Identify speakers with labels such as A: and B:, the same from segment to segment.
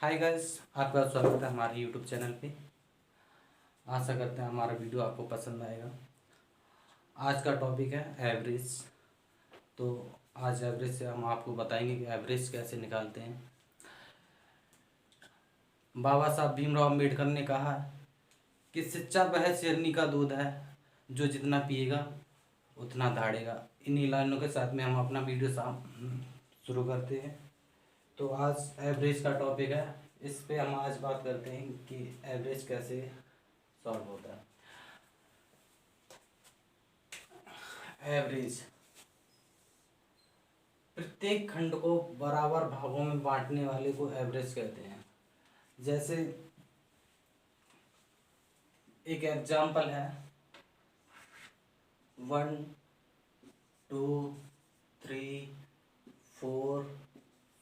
A: Hi guys, आपका स्वागत है हमारे यूट्यूब चैनल पे। आशा करते हैं हमारा वीडियो आपको पसंद आएगा। आज का टॉपिक है एवरेज। तो आज एवरेज से हम आपको बताएंगे कि एवरेज कैसे निकालते हैं। बाबा साहब भीमराव अम्बेडकर ने कहा कि शिक्षा वह शेरनी का दूध है, जो जितना पिएगा उतना दहाड़ेगा। इन्हीं लाइनों के साथ में हम अपना वीडियो शुरू करते हैं। तो आज एवरेज का टॉपिक है, इस पे हम आज बात करते हैं कि एवरेज कैसे सॉल्व होता है। एवरेज प्रत्येक खंड को बराबर भागों में बांटने वाले को एवरेज कहते हैं। जैसे एक एग्जाम्पल है 1 2 3 4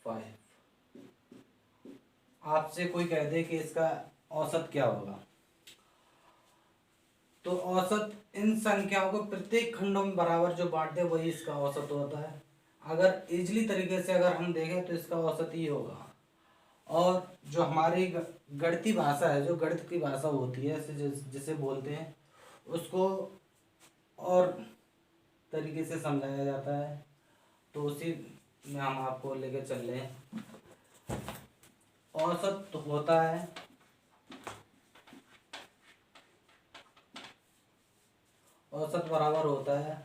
A: 5। आपसे कोई कह दे कि इसका औसत क्या होगा, तो औसत इन संख्याओं को प्रत्येक खंडों में बराबर जो बांट दे वही इसका औसत होता है। अगर इजली तरीके से अगर हम देखें तो इसका औसत ही होगा। और जो हमारी गणितीय भाषा है, जो गणित की भाषा होती है जिसे बोलते हैं, उसको और तरीके से समझाया जाता है। तो उसी में हम आपको लेकर चल रहे हैं। औसत होता है औसत बराबर होता है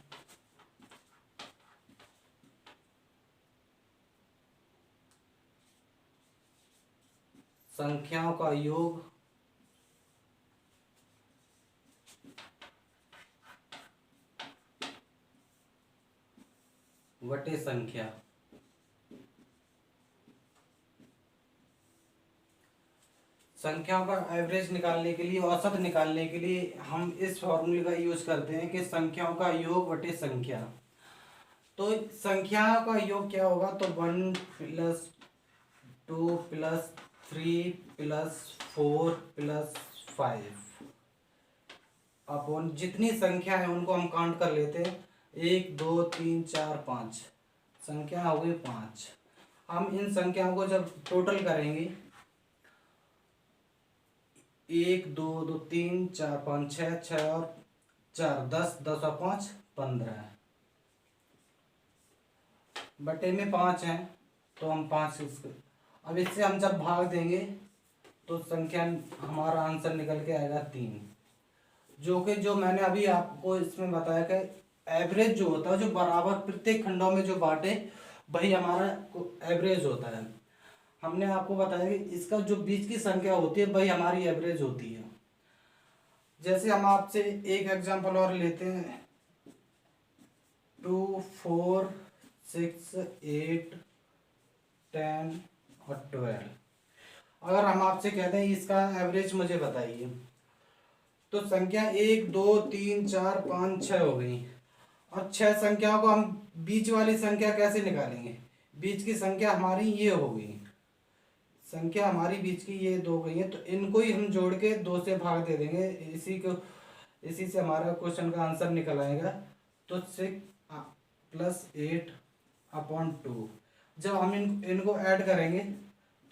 A: संख्याओं का योग वटे संख्या। संख्याओं का एवरेज निकालने के लिए, औसत निकालने के लिए हम इस फॉर्मूले का यूज करते हैं कि संख्याओं का योग बटे संख्या। तो संख्याओं का योग क्या होगा, तो 1 + 2 + 3 + 4 + 5 अपॉन जितनी संख्या है उनको हम काउंट कर लेते हैं। 1 2 3 4 5 संख्या हो गई 5। हम इन संख्याओं को जब टोटल करेंगे, 1 2 2 3 4 5 6 6 और 4 10 10 और 5 15 बटे में 5 हैं, तो हम 5 अब इससे हम जब भाग देंगे तो संख्या हमारा आंसर निकल के आएगा 3। जो मैंने अभी आपको इसमें बताया कि एवरेज जो होता है, जो बराबर प्रत्येक खंडों में जो बांटे, वही हमारा एवरेज होता है। हमने आपको बताया कि इसका जो बीच की संख्या होती है वही हमारी एवरेज होती है। जैसे हम आपसे एक एग्जांपल और लेते हैं, 2 4 6 8 10 और 12। अगर हम आपसे कहते हैं इसका एवरेज मुझे बताइए, तो संख्या 1 2 3 4 5 6 हो गई। और 6 संख्याओं को हम बीच वाली संख्या कैसे निकालेंगे? बीच की संख्या हमारी ये हो गई, संख्या हमारी बीच की ये 2 गई है, तो इनको ही हम जोड़ के 2 से भाग दे देंगे। इसी से हमारा क्वेश्चन का आंसर निकल आएगा। तो 6 + 8/2। जब हम इनको ऐड करेंगे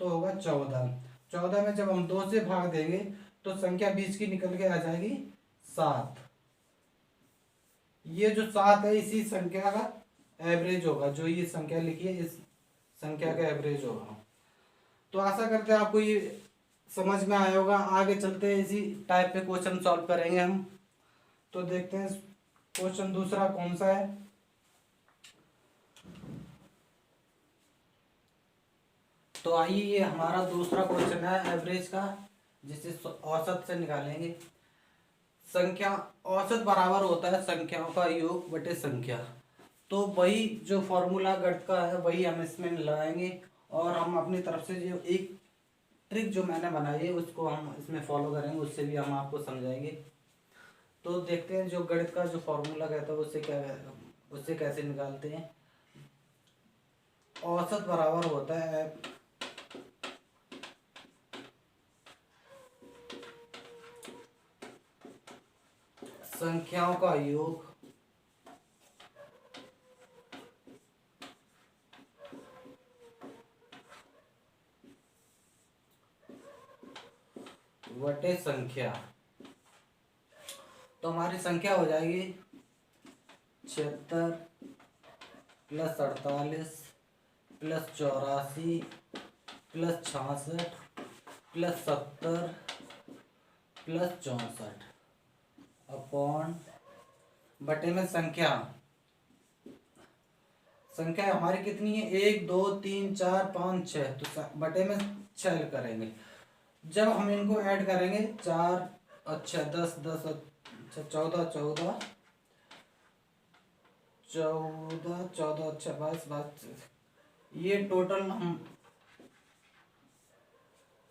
A: तो होगा 14। 14 में जब हम 2 से भाग देंगे तो संख्या बीच की निकल के आ जाएगी 7। ये जो 7 है इसी संख्या का एवरेज होगा। जो ये संख्या लिखी है इस संख्या का एवरेज होगा। तो आशा करते हैं आपको ये समझ में आया होगा। आगे चलते हैं, इसी टाइप पे क्वेश्चन सॉल्व करेंगे हम। तो देखते हैं क्वेश्चन दूसरा कौन सा है। तो आइए, ये हमारा दूसरा क्वेश्चन है एवरेज का, जिसे औसत से निकालेंगे। संख्या औसत बराबर होता है संख्याओं का योग बटे संख्या। तो वही जो फॉर्मूला गणित का है वही हम इसमें लगाएंगे, और हम अपनी तरफ से जो एक ट्रिक जो मैंने बनाई है उसको हम इसमें फॉलो करेंगे, उससे भी हम आपको समझाएंगे। तो देखते हैं जो गणित का जो फॉर्मूला कहता है उससे कैसे निकालते हैं। औसत बराबर होता है संख्याओं का योग बटे संख्या। तो हमारी संख्या हो जाएगी 76 plus 48 plus 84 plus 66 plus 70 plus 64 upon बटे में संख्या हमारी कितनी है 1 2 3 4 5 6, तो बटे में 6 करेंगे। जब हम इनको ऐड करेंगे 4 अच्छा 10 10 अच्छा 14 14 14 14 अच्छा 22 22, ये टोटल हम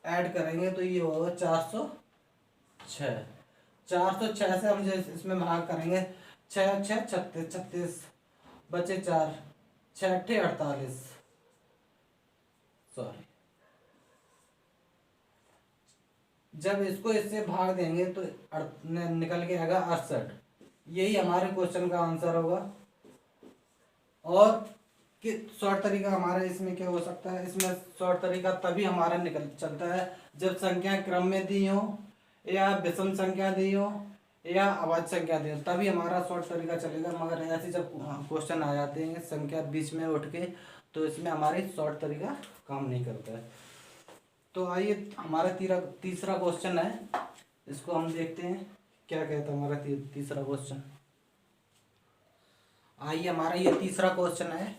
A: ऐड करेंगे तो ये होगा 406। 406 से हम जैसे इसमें भाग करेंगे 6 6 36 36 बचे 4 6 8 48 सॉरी। जब इसको इससे भाग देंगे तो निकल के आएगा 68। यही हमारे क्वेश्चन का आंसर होगा। और कि शॉर्ट तरीका हमारा इसमें क्या हो सकता है, इसमें शॉर्ट तरीका तभी हमारा निकल चलता है जब संख्या क्रम में दी हो या विषम संख्या दी हो या अभाज्य संख्या दी हो, तभी हमारा शॉर्ट तरीका चलेगा। मगर ऐसे जब क्वेश्चन आ जाते हैं संख्या बीच में उठ के, तो इसमें हमारी शॉर्ट तरीका काम नहीं करता है। तो आइए हमारा तीसरा क्वेश्चन है, इसको हम देखते हैं क्या कहता है हमारा तीसरा क्वेश्चन। आइए हमारा ये तीसरा क्वेश्चन है,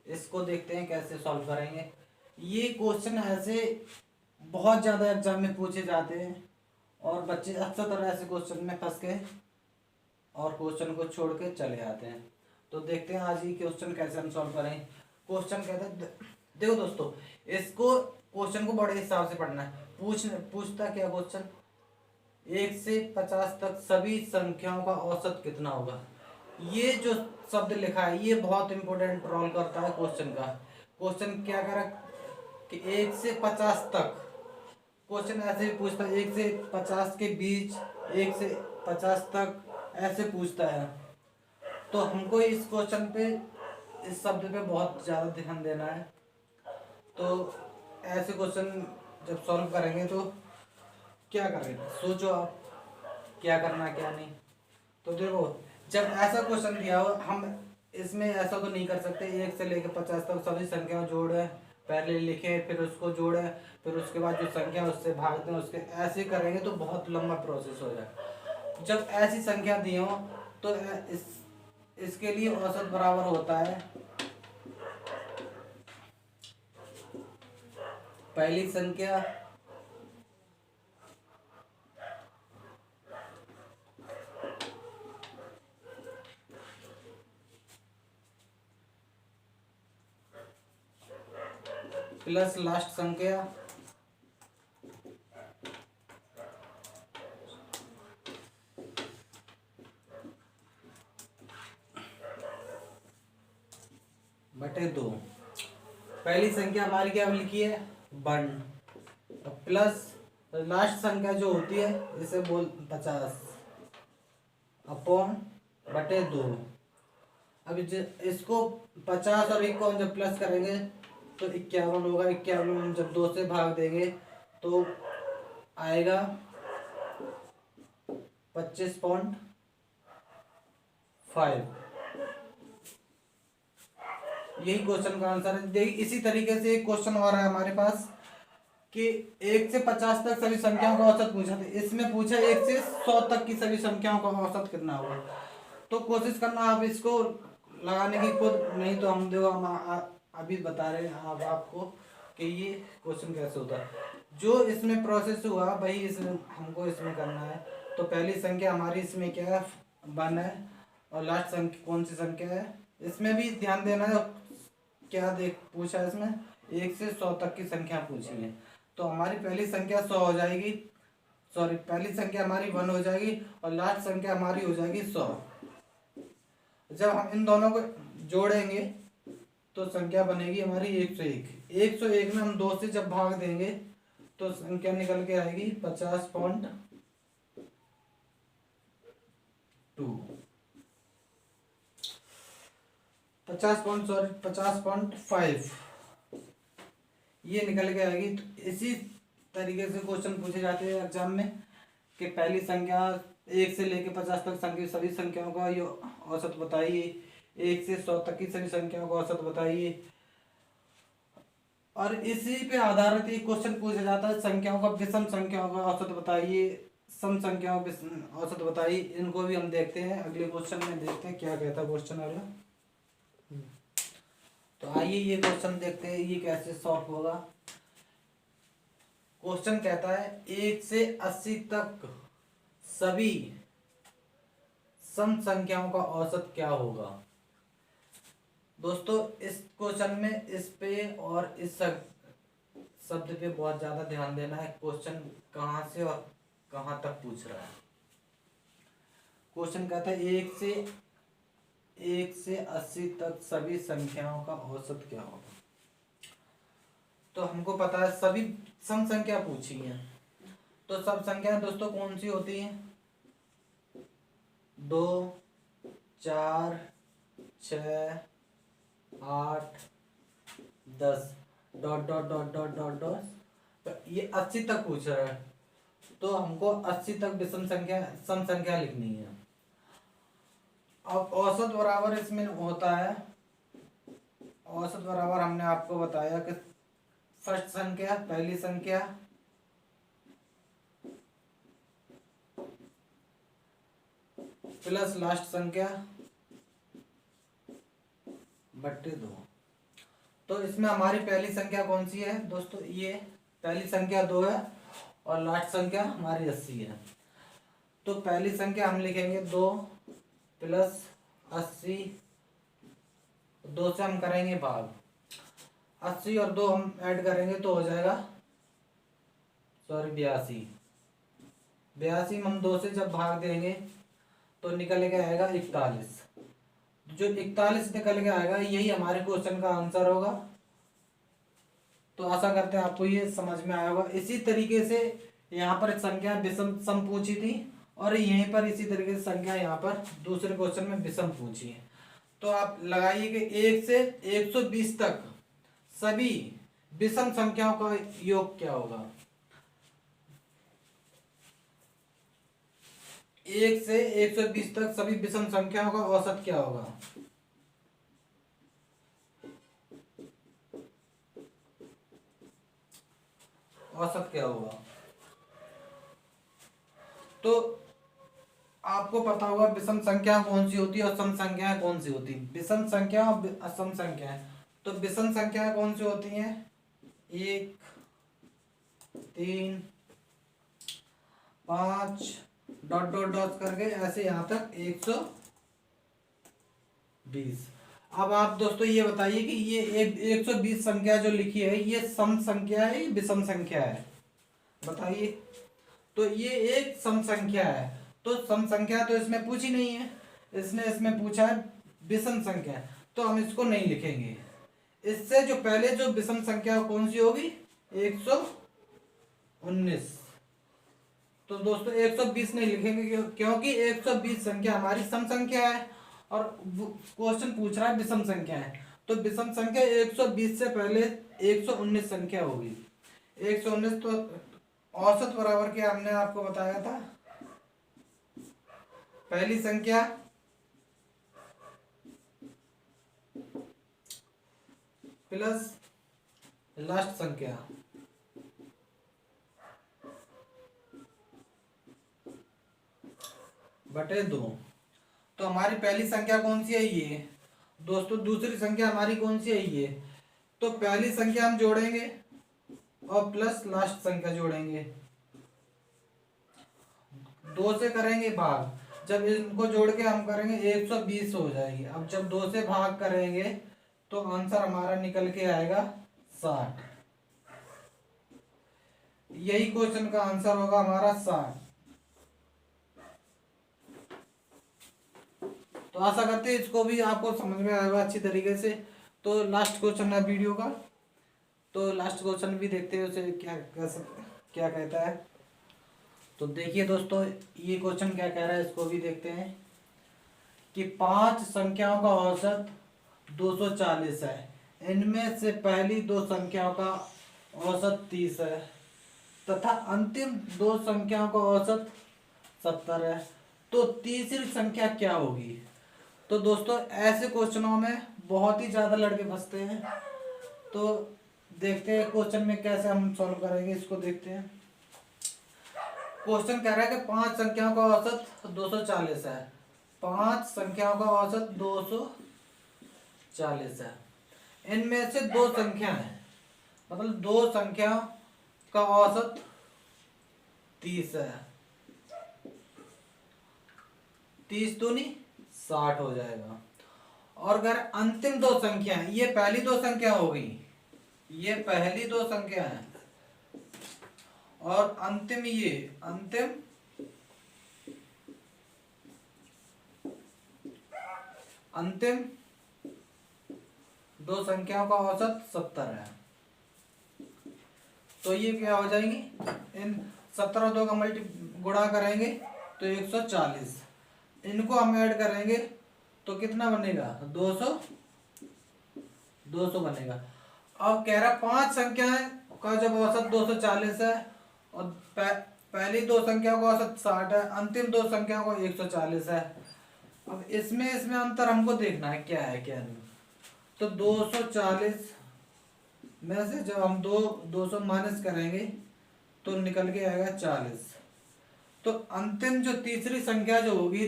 A: इसको देखते हैं कैसे सॉल्व करेंगे। ये क्वेश्चन ऐसे बहुत ज़्यादा एग्जाम में पूछे जाते हैं और बच्चे अक्सर तरह ऐसे क्वेश्चन में फंस के और क्वेश्चन को छोड़ के चले आते हैं। तो देखते हैं आज ये क्वेश्चन कैसे हम सॉल्व करें। क्वेश्चन कहता है, देखो दोस्तों, इसको क्वेश्चन को बड़े हिसाब से पढ़ना है। पूछता क्या क्वेश्चन, 1 से 50 तक सभी संख्याओं का औसत कितना होगा। ये जो शब्द लिखा है ये बहुत इंपॉर्टेंट रोल करता है क्वेश्चन का। क्वेश्चन क्या करा कि 1 से 50 तक, क्वेश्चन ऐसे भी पूछता है 1 से 50 के बीच, 1 से 50 तक ऐसे पूछता है। तो हमको इस क्वेश्चन पे, इस शब्द पे बहुत ज़्यादा ध्यान देना है। तो ऐसे क्वेश्चन जब सॉल्व करेंगे तो क्या करेंगे, सोचो आप क्या करना क्या नहीं। तो देखो, जब ऐसा क्वेश्चन दिया हो, हम इसमें ऐसा तो नहीं कर सकते 1 से लेकर 50 तक सभी संख्याओं जोड़े, पहले लिखे फिर उसको जोड़े, फिर उसके बाद जो संख्या उससे भागते हैं उसके, ऐसे करेंगे तो बहुत लंबा प्रोसेस हो जाए। जब ऐसी संख्या दी हो तो इसके लिए औसत बराबर होता है पहली संख्या प्लस लास्ट संख्या बटे 2। पहली संख्या हमारी क्या लिखी है 1, प्लस लास्ट संख्या जो होती है इसे बोल 50 अपॉन बटे 2। अब इसको 50 और 1 को जब प्लस करेंगे तो 51 होगा। 51 जब 2 से भाग देंगे तो आएगा 25.5। यही क्वेश्चन का आंसर है। देखिए इसी तरीके से एक क्वेश्चन और है हमारे पास कि 1 से 50 तक सभी संख्याओं का औसत पूछा था। इसमें पूछा 1 से 100 तक की सभी संख्याओं का औसत कितना होगा। तो कोशिश करना आप इसको लगाने की खुद, नहीं तो हम देखो हम अभी बता रहे हैं आपको कि ये क्वेश्चन कैसे होता है। जो इसमें प्रोसेस हुआ वही इसमें हमको इसमें करना है। तो पहली संख्या हमारी इसमें क्या है 1 है, और लास्ट संख्या कौन सी संख्या है इसमें भी ध्यान देना है। क्या पूछा है इसमें 1 से 100 तक की संख्या पूछी है। तो हमारी पहली संख्या 100 हो जाएगी, सॉरी पहली संख्या हमारी 1 हो जाएगी और लास्ट संख्या हमारी हो जाएगी 100। जब हम इन दोनों को जोड़ेंगे तो संख्या बनेगी हमारी 101। 101 में हम 2 से जब भाग देंगे तो संख्या निकल के आएगी 50.2। 50.5 ये निकल के आएगी। तो इसी तरीके से क्वेश्चन पूछे जाते हैं एग्जाम में कि पहली संख्या 1 से लेकर 50 तक संख्या सभी संख्याओं का ये औसत बताइए, 1 से 100 तक की सभी संख्याओं का औसत बताइए। और इसी पे आधारित एक क्वेश्चन पूछा जाता है संख्याओं का विषम संख्याओं का औसत बताइए, सम संख्याओं का औसत बताइए। इनको भी हम देखते हैं अगले क्वेश्चन में, देखते हैं क्या कहता है क्वेश्चन अगला। तो आइए ये क्वेश्चन देखते हैं ये कैसे सॉल्व होगा। क्वेश्चन कहता है 1 से 80 तक सभी सम संख्याओं का औसत क्या होगा। दोस्तों इस क्वेश्चन में इस पे और इस शब्द पे बहुत ज्यादा ध्यान देना है। क्वेश्चन कहाँ से और कहाँ तक पूछ रहा है। क्वेश्चन कहता है 1 से 80 तक सभी संख्याओं का औसत क्या होगा। तो हमको पता है सभी सम संख्या पूछी है, तो सब संख्या दोस्तों कौन सी होती हैं, 2, 4, 6, 8, 10 ... तो ये 80 तक पूछ रहा है, तो हमको 80 तक विषम संख्या सम संख्या लिखनी है। अब औसत बराबर इसमें होता है, औसत बराबर हमने आपको बताया कि फर्स्ट संख्या पहली संख्या प्लस लास्ट संख्या बट्टे 2। तो इसमें हमारी पहली संख्या कौन सी है दोस्तों, ये पहली संख्या 2 है और लास्ट संख्या हमारी 80 है। तो पहली संख्या हम लिखेंगे 2 प्लस 80, 2 से हम करेंगे भाग, 80 और 2 हम ऐड करेंगे तो हो जाएगा 82। 82 हम 2 से जब भाग देंगे तो निकल के आएगा 41। जो 41 निकल के आएगा यही हमारे क्वेश्चन का आंसर होगा। तो आशा करते हैं आपको ये समझ में आया होगा। इसी तरीके से यहाँ पर संख्या विषम सम पूछी थी और यहीं पर इसी तरीके से संख्या यहाँ पर दूसरे क्वेश्चन में विषम पूछी है। तो आप लगाइए कि 1 से 120 तक सभी विषम संख्याओं का योग क्या होगा। 1 से 120 तक सभी विषम संख्याओं का औसत क्या होगा। औसत क्या होगा। तो आपको पता होगा विषम संख्या कौन सी होती है और सम संख्याएं कौन सी होती है। विषम संख्या और असम संख्या, तो विषम संख्याएं कौन सी होती हैं, 1, 3, 5 ... करके ऐसे यहाँ तक 120। अब आप दोस्तों ये बताइए कि ये 120 संख्या जो लिखी है ये सम संख्या है विषम संख्या है, बताइए। तो ये एक सम संख्या है, तो सम संख्या तो इसमें पूछी नहीं है, इसमें पूछा है विषम संख्या, तो हम इसको नहीं लिखेंगे। इससे जो पहले जो विषम संख्या कौन सी होगी, 119। तो दोस्तों 120 नहीं लिखेंगे क्योंकि 120 संख्या हमारी सम संख्या है और क्वेश्चन पूछ रहा है विषम संख्या है। तो विषम संख्या 120 से पहले 119 संख्या होगी। 119 तो औसत बराबर क्या हमने आपको बताया था, पहली संख्या प्लस लास्ट संख्या बटे 2। तो हमारी पहली संख्या कौन सी है, ये दोस्तों। दूसरी संख्या हमारी कौन सी है, ये। तो पहली संख्या हम जोड़ेंगे और प्लस लास्ट संख्या जोड़ेंगे, 2 से करेंगे भाग, जब इनको जोड़ के हम करेंगे 120 हो जाएगी। अब जब 2 से भाग करेंगे तो आंसर हमारा निकल के आएगा 60। यही क्वेश्चन का आंसर होगा हमारा 60। तो आशा करते हैं इसको भी आपको समझ में आएगा अच्छी तरीके से। तो लास्ट क्वेश्चन है वीडियो का, तो लास्ट क्वेश्चन भी देखते हैं उसे क्या कहता है। तो देखिए दोस्तों ये क्वेश्चन क्या कह रहा है, इसको भी देखते हैं कि 5 संख्याओं का औसत 240 है, इनमें से पहली 2 संख्याओं का औसत 30 है, तथा अंतिम दो संख्याओं का औसत 70 है, तो तीसरी संख्या क्या होगी। तो दोस्तों ऐसे क्वेश्चनों में बहुत ही ज्यादा लड़के फंसते हैं। तो देखते हैं क्वेश्चन में कैसे हम सॉल्व करेंगे, इसको देखते हैं। क्वेश्चन कह रहा है कि 5 संख्याओं का औसत 240 है। 5 संख्याओं का औसत 240 है। इनमें से दो संख्या है, मतलब दो संख्या का औसत 30 है। 30 दूनी 60 हो जाएगा। और अगर अंतिम दो संख्या है, ये पहली दो संख्या हो गई, ये पहली दो संख्या है, और अंतिम ये अंतिम दो संख्याओं का औसत 70 है। तो ये क्या हो जाएंगी, इन 17 और 2 का गुणा करेंगे तो 140, इनको हम ऐड करेंगे तो कितना बनेगा, 200 बनेगा। अब कह रहा 5 संख्याएं का जब औसत 240 है और पहली दो संख्याओं का औसत 60 है, अंतिम दो संख्याओं का 140 है। अब इसमें अंतर हमको देखना है क्या है क्या नहीं। तो 240 में से जब हम 200 माइनस करेंगे तो निकल के आएगा 40। तो अंतिम जो तीसरी संख्या जो होगी,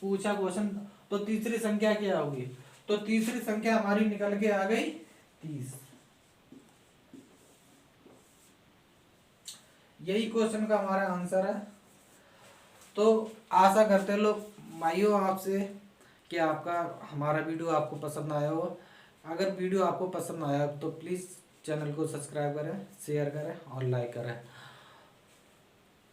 A: पूछा क्वेश्चन, तो तीसरी संख्या क्या होगी, तो तीसरी संख्या हमारी निकल के आ गई 30। यही क्वेश्चन का हमारा आंसर है। तो आशा करते लोग भाइयों आपसे कि आपका हमारा वीडियो आपको पसंद आया हो। अगर वीडियो आपको पसंद आया तो प्लीज़ चैनल को सब्सक्राइब करें, शेयर करें और लाइक करें।